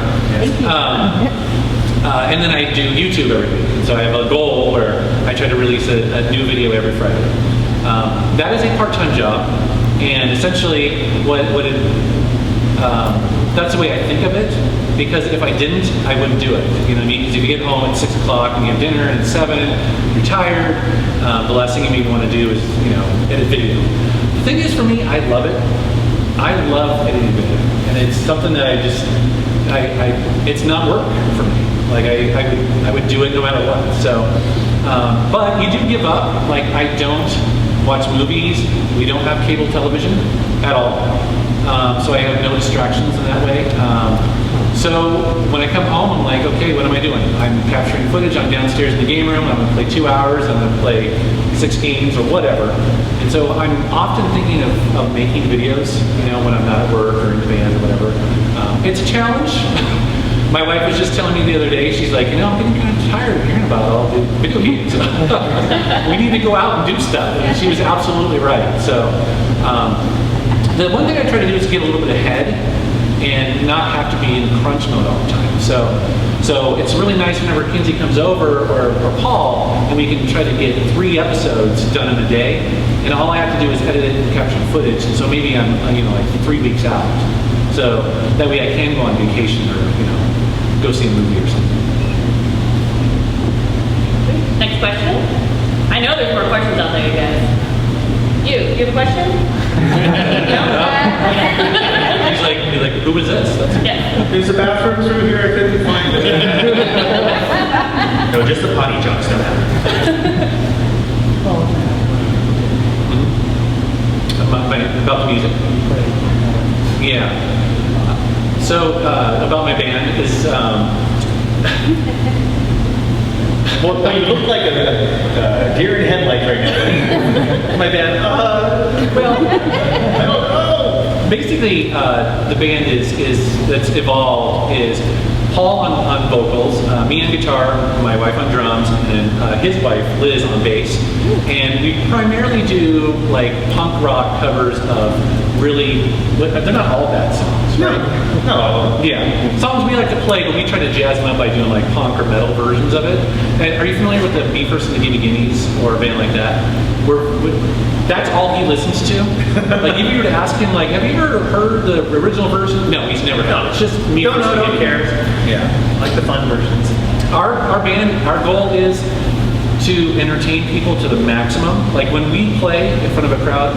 And then I do YouTube every week. So I have a goal where I try to release a new video every Friday. That is a part-time job, and essentially that's the way I think of it. Because if I didn't, I wouldn't do it. You know what I mean? Because if you get home at 6 o'clock and you have dinner and it's 7, you're tired. The last thing you maybe want to do is edit video. The thing is, for me, I love it. I love editing video, and it's something that it's not work for me. Like I would do it no matter what. So, but you do give up. Like I don't watch movies. We don't have cable television at all. So I have no distractions in that way. So when I come home, I'm like, okay, what am I doing? I'm capturing footage. I'm downstairs in the game room. I'm going to play 2 hours. I'm going to play 6 games or whatever. And so I'm often thinking of making videos, when I'm not at work or in the band or whatever. It's a challenge. My wife was just telling me the other day, she's like, I'm getting kind of tired of hearing about all the video games. We need to go out and do stuff. And she was absolutely right. So the one thing I try to do is get a little bit ahead and not have to be in crunch mode all the time. So it's really nice whenever Kinsey comes over or Paul, and we can try to get 3 episodes done in a day. And all I have to do is edit it and capture footage. And so maybe I'm like 3 weeks out. So that way I can go on vacation or go see a movie or something. Next question. I know there's more questions out there, you guys. You have a question? He's like, who is this? Yeah. There's a bathroom through here, I couldn't find it. No, just the potty jokes don't happen. About the music. Yeah. So about my band is. Well, you look like a deer in headlights right now. My band. Well, I don't know. Basically, the band is that's evolved is Paul on vocals, me on guitar, my wife on drums, and then his wife Liz on bass. And we primarily do like punk rock covers of really, they're not all bad songs, right? No. Yeah, songs we like to play, but we try to jazz them up by doing like punk or metal versions of it. And are you familiar with the Beefers and the Gimme Gimmes or a band like that? That's all he listens to. Like if you were to ask him, like, have you ever heard the original version? No, he's never heard. It's just me. Don't care. Yeah, Like the fun versions. our band, our goal is to entertain people to the maximum. Like when we play in front of a crowd,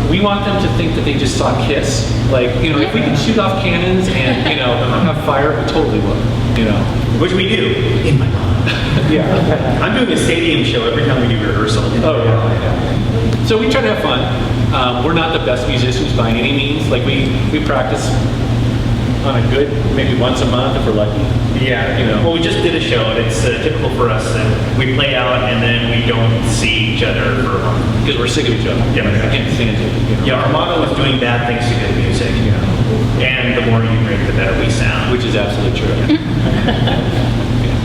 we want them to think that they just saw Kiss. Like, you know, if we could shoot off cannons and, you know, have fire, we totally would, you know. Which we do in my mind. Yeah. I'm doing a stadium show every time we do rehearsal. Oh, yeah. So we try to have fun. We're not the best musicians by any means. Like we practice on a good, maybe once a month if we're lucky. Yeah, You know. Well, we just did a show, and it's typical for us that we play out, and then we don't see each other for a month. Because we're sick of each other. Yeah. I can't stand it. You know? Yeah, our motto is doing bad things to good music. And the more you drink, the better we sound. Which is absolutely true. Yeah.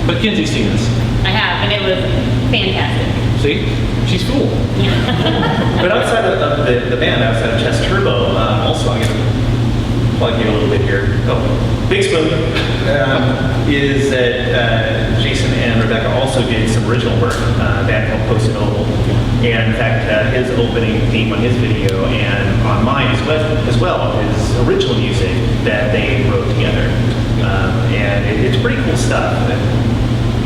But Kenzie's seen us. I have, and it was fantastic. See? She's cool. But outside of the band, outside of Chess Turbo, also I'm going to plug you a little bit here. Oh, Big Spoon is that Jason and Rebecca also did some original work, a band called Post Noble. And in fact, his opening theme on his video and on mine as well is original music that they wrote together. And it's pretty cool stuff.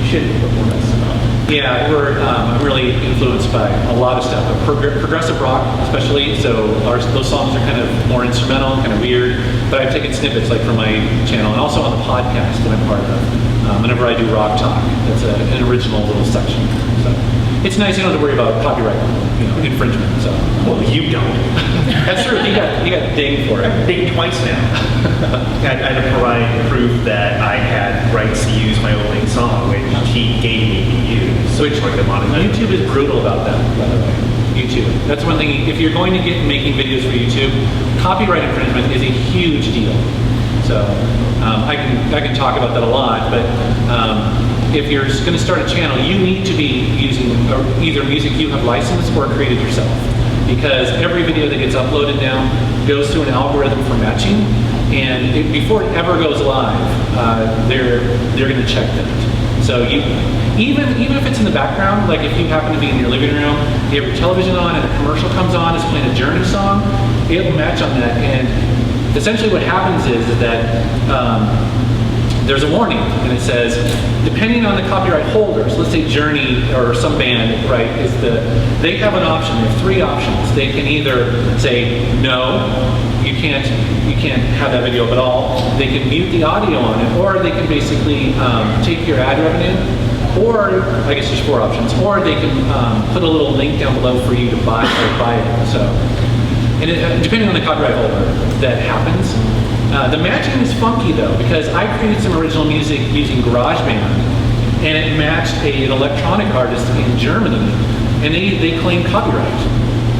You should report us about. Yeah, I'm really influenced by a lot of stuff, but progressive rock especially, so those songs are kind of more instrumental, kind of weird, but I've taken snippets like from my channel and also on the podcast that I'm part of. Whenever I do Rock Talk, that's an original little section. So it's nice you don't have to worry about copyright, infringement. So. Well, you don't. That's true, you got dinged for it. I've been dinged twice now. I had to provide proof that I had rights to use my opening song, which he gave me to use. Which YouTube is brutal about that, by the way. YouTube. That's one thing. If you're going to get making videos for YouTube, copyright infringement is a huge deal. So I can talk about that a lot, but if you're going to start a channel, you need to be using either music you have licensed or created yourself, because every video that gets uploaded now goes through an algorithm for matching, and before it ever goes live, they're going to check that. So even if it's in the background, like if you happen to be in your living room, you have your television on and a commercial comes on, it's playing a Journey song, it'll match on that. And essentially what happens is that there's a warning, and it says, depending on the copyright holders, let's say Journey or some band, right, they have an option. They have three options. They can either say, no, you can't have that video up at all. They can mute the audio on it, or they can basically take your ad revenue, or I guess there's four options, or they can put a little link down below for you to buy it. So, and depending on the copyright holder, that happens. The matching is funky though, because I created some original music using GarageBand, and it matched an electronic artist in Germany, and they claimed copyright.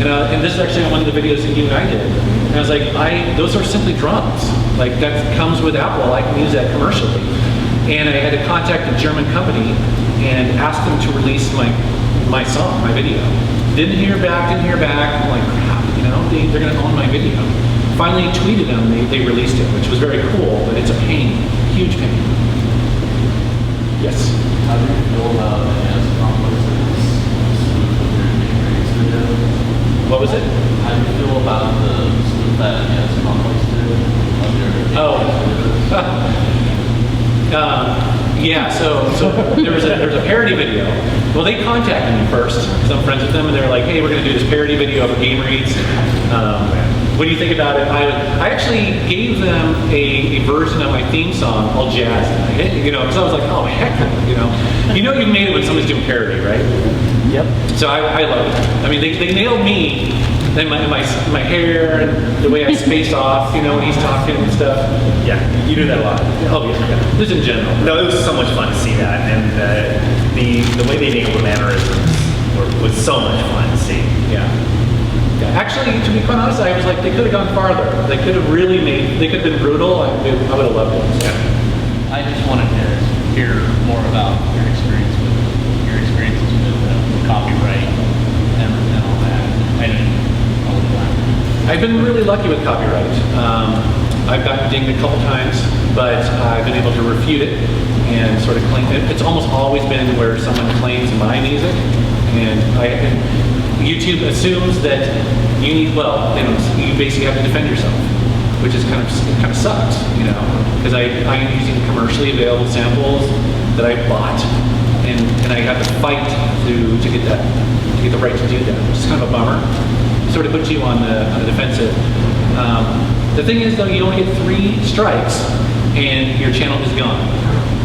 And this is actually one of the videos that you and I did. And I was like, those are simply drums. Like that comes with Apple. I can use that commercially. And I had to contact a German company and ask them to release my song, my video. Didn't hear back. I'm like, crap, they're going to own my video. Finally tweeted them, they released it, which was very cool, but it's a pain, huge pain. Yes? How do you feel about as complexes? What was it? How do you feel about the spoof that as complex did? Yeah, so there's a parody video. Well, they contacted me first, because I'm friends with them, and they were like, hey, we're going to do this parody video of Game Reads. What do you think about it? I actually gave them a version of my theme song, all jazz, because I was like, oh, heck no, you've made it when someone's doing parody, right? Yep. So I love it. I mean, they nailed me, and my hair, and the way I spaced off, when he's talking and stuff. Yeah, you do that a lot. Oh, yeah. Just in general. No, it was so much fun to see that, and the way they nailed the mannerisms was so much fun to see. Yeah. Actually, to be quite honest, I was like, they could have gone farther. They could have been brutal. I would have loved it. So. I just wanted to hear more about your experiences with copyright and all that. I didn't know that. I've been really lucky with copyright. I've gotten dinged a couple times, but I've been able to refute it and sort of claim it. It's almost always been where someone claims my music, and YouTube assumes that you need, well, you basically have to defend yourself, which is kind of sucks, because I am using commercially available samples that I bought, and I have to fight to get the right to do that, which is kind of a bummer. Sort of puts you on the defensive. The thing is, though, you only get 3 strikes, and your channel is gone.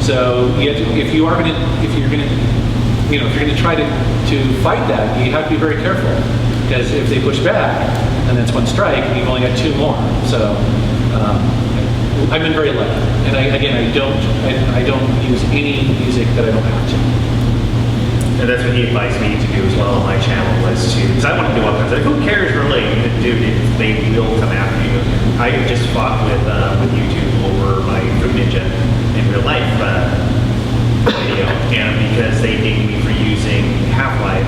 So you have to, if you're gonna try to fight that, you have to be very careful, because if they push back, and that's 1 strike, and you've only got 2 more. So I've been very lucky, and I don't use any music that I don't have to. And that's what he advised me to do as well on my channel, was to, because I want to do all kinds of, who cares really? Dude, they will come after you. I just fought with YouTube over my Fruit Ninja in real life video, and because they dinged me for using Half-Brick's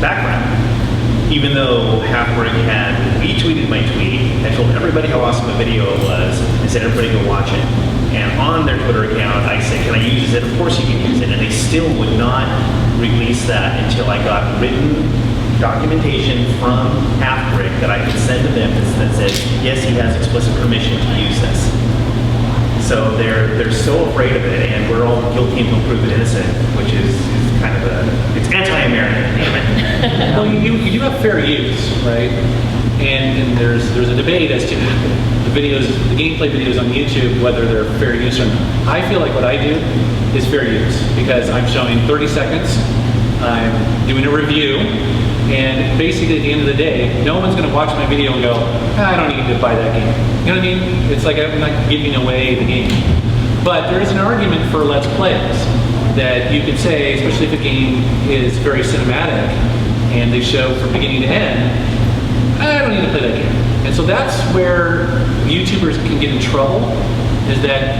background. Even though Half-Brick had retweeted my tweet and told everybody how awesome the video was and said everybody go watch it. And on their Twitter account, I said, can I use it? Of course you can use it. And they still would not release that until I got written documentation from Half-Brick that I could send to them that said, yes, he has explicit permission to use this. So they're so afraid of it, and we're all guilty until proven innocent, which is kind of it's anti-American, damn it. Well, you do have fair use, right? And there's a debate as to the gameplay videos on YouTube, whether they're fair use or not. I feel like what I do is fair use, because I'm showing 30 seconds, I'm doing a review, and basically at the end of the day, no one's going to watch my video and go, I don't need to buy that game. You know what I mean? It's like I'm not giving away the game. But there is an argument for Let's Plays that you could say, especially if a game is very cinematic and they show from beginning to end, I don't need to play that game. And so that's where YouTubers can get in trouble, is that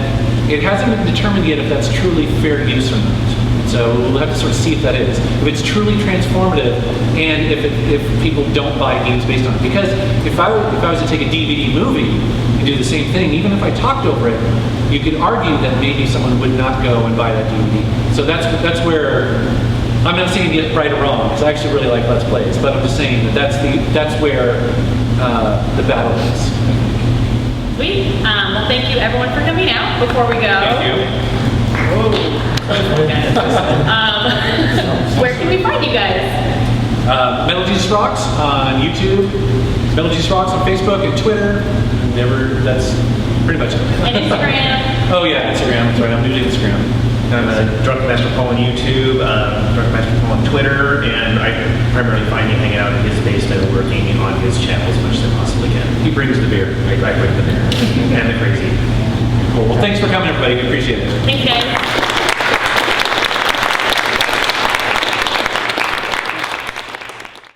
it hasn't been determined yet if that's truly fair use or not. So we'll have to sort of see if that is. If it's truly transformative, and if people don't buy games based on it. Because if I was to take a DVD movie and do the same thing, even if I talked over it, you could argue that maybe someone would not go and buy that DVD. So that's where, I'm not saying get right or wrong, because I actually really like Let's Plays, but I'm just saying that that's where the battle is. Sweet. Well, thank you everyone for coming out. Before we go, Thank you. where can we find you guys? MetalJesusRocks on YouTube, MetalJesusRocks on Facebook and Twitter. That's pretty much it. And Instagram. Oh yeah, Instagram. That's right. I'm new to Instagram. I'm Drunken Master Paul on YouTube, Drunken Master Paul on Twitter, and I primarily find him hanging out in his basement working on his channel as much as I possibly can. He brings the beer. I bring the beer and the crazy. Cool. Well, thanks for coming, everybody. We appreciate it. Thanks, guys.